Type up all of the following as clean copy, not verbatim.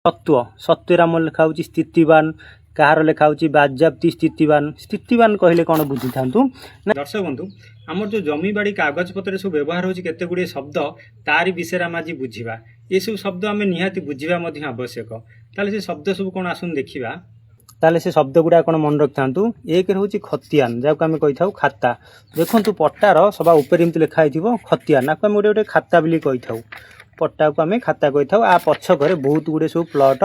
सत्व सत्वर आम लिखा हो स्थितिवान कहार लिखा हो बाज्याप्ति स्थितिवान स्थितिवान कहले कौन बुझी था। दर्शक बंधु आमर जो जमी बाड़ी कागज पत्र सब व्यवहार होची केते गुडे शब्द तारी विषय आम आज बुझा ये सब शब्द आम निहाती बुझा आवश्यक ताले से शब्द सब कौन आसन देखा ताले से शब्द गुड़ा कौन मन रखि था। एक हूँ खतियान जहाँ आम कही था खाता देखो पट्टार सभा उपर एमती लिखाई खतियान आपको आम गोटे खाता बोली कही था पट्टा को आम खाता कही था। आ पछकरे बहुत गुड़े सब प्लट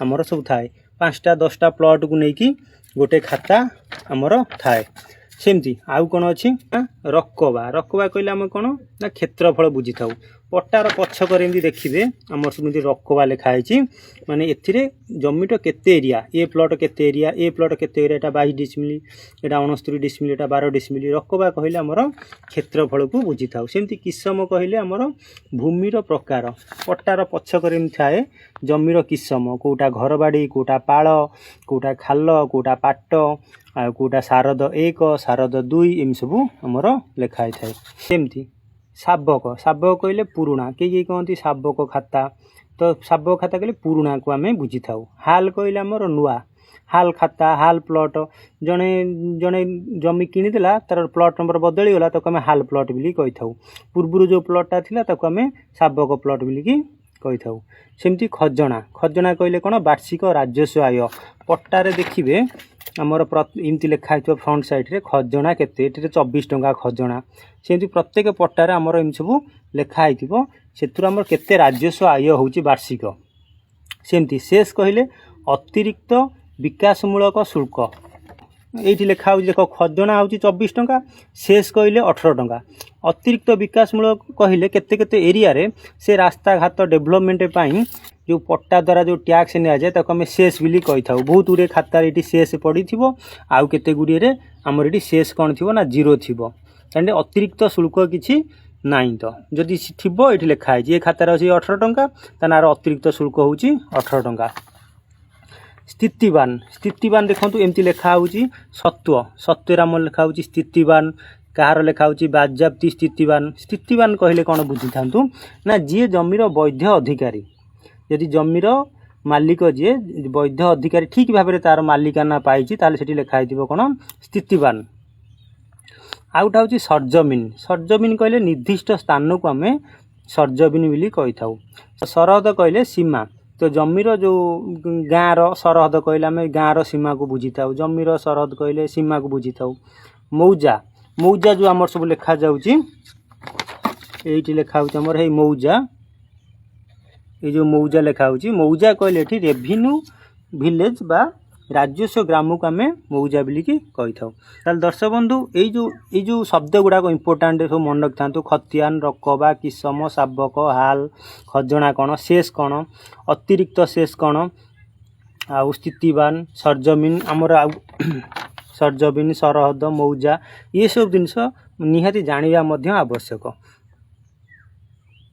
आमर सब थाए 5टा 10टा प्लट को लेकिन गोटे खाता आमर थाए सेमती आउ कौन अच्छी रकबा रकबा कहले आम कौन ना क्षेत्रफल बुझी था। पट्टार पछकरे एमती देखिए आमर सब रकबा लिखाई माने एथिरे जमीटा केते एरिया ए प्लट केते एरिया ए प्लट केते एरिया 22 डिसमिल एटा 69 डिसमिल एटा 12 डिसमिल रकबा कहले आमर क्षेत्रफल को बुझी था। सेमती किसम कहले आमर भूमिर प्रकार पट्टार पछकरे एमती थाए जमीर किसम कोटा घरबाड़ी कोटा पाल कोटा खाल कोटा पाट कोटा शारद 1 शारद 2 एम सब आमर लिखाई थाए। सेमती शावक शावक कहले पुराणा किए कहती शावक खाता तो शावक खाता कहले पुराणा को आम बुझी था। हाल कहले आमर नुआ हाल खाता हाल प्लट जड़े जड़े जमी किनीदेला तार प्लट नंबर बदलीगला ताको आम हाल प्लट बोली कही था। पूर्व जो प्लटा थिला ताको आम शावक प्लट बोलिकी कही था। सेमती खजना खजना कहले कौन वार्षिक राजस्व आय पट्टारे देखिए आमर एमती लिखाई फ्रंट साइड रे खजना केते 24 टंका खजना सेमती प्रत्येक पट्टारे आमर एम सब लिखाई से आमर केते राजस्व आय होची वार्षिक। सेमती शेष कहले अतिरिक्त विकासमूलक शुल्क ये लिखा हो देख खजना हो 24 टंका शेष कहले 18 टंका अतिरिक्त विकासमूलक कहले केते केते एरिया रे से रास्ता घाट डेभलपमेंट पाई जो पट्टा द्वारा जो टैक्स नि जाए ताको आम शेष बोली कही था। बहुत गुड़े खातार ये शेष पड़ी थी आउ केते गुड़िए आमर ये शेष कौन थी ना जीरो थी तेणु अतिरिक्त शुल्क किसी नाई तो जदि थी ये लिखाई ये खातार अच्छी 18 टंका तार अतिरिक्त शुल्क हूँ 18 टंका। स्थितिवान स्थितिवान देखो एमती लिखा हो सत्व सत्वर आम लिखा हो स्थितिवान कहार लिखा हो बाज्याप्ति स्थितिवान स्थितिवान कहले कौन बुझी था ना जी जमीर वैध अधिकारी यदि जमीर मालिक जी वैध अधिकारी ठीक भाव में तार मालिकाना पाई ताले सेठी लिखाई कौन स्थितिवान। आउटा हूँ सरजमीन सरजमीन कहले निर्दिष्ट स्थान को आम सरजमीन बोली कही था। सरहद कहले सीमा तो जमीर जो गाँव सरहद कहले आम गाँव सीमा को बुझी था। जमीर सरहद कहले सीमा को बुझी था। मौजा मौजा जो आमर सब लिखा जाऊँगी ये लिखा हो आमर है मौजा ये जो मौजा लिखा हो मौजा कहले ये रेभिन्यू विलेज बा राजस्व ग्राम को आम मौजा बोलिकी कही था। दर्शक बंधु ये जो शब्द गुड़ाक इम्पोर्टाट सब मन रखि था खतियान रकबा किसम शावक हाल खजना कौन शेष कौन अतिरिक्त शेष कौन आ स्थितिवान सरजमीन आमर सरजमीन सरहद मौजा ये सब जिनस निहाती जानिबा आवश्यक।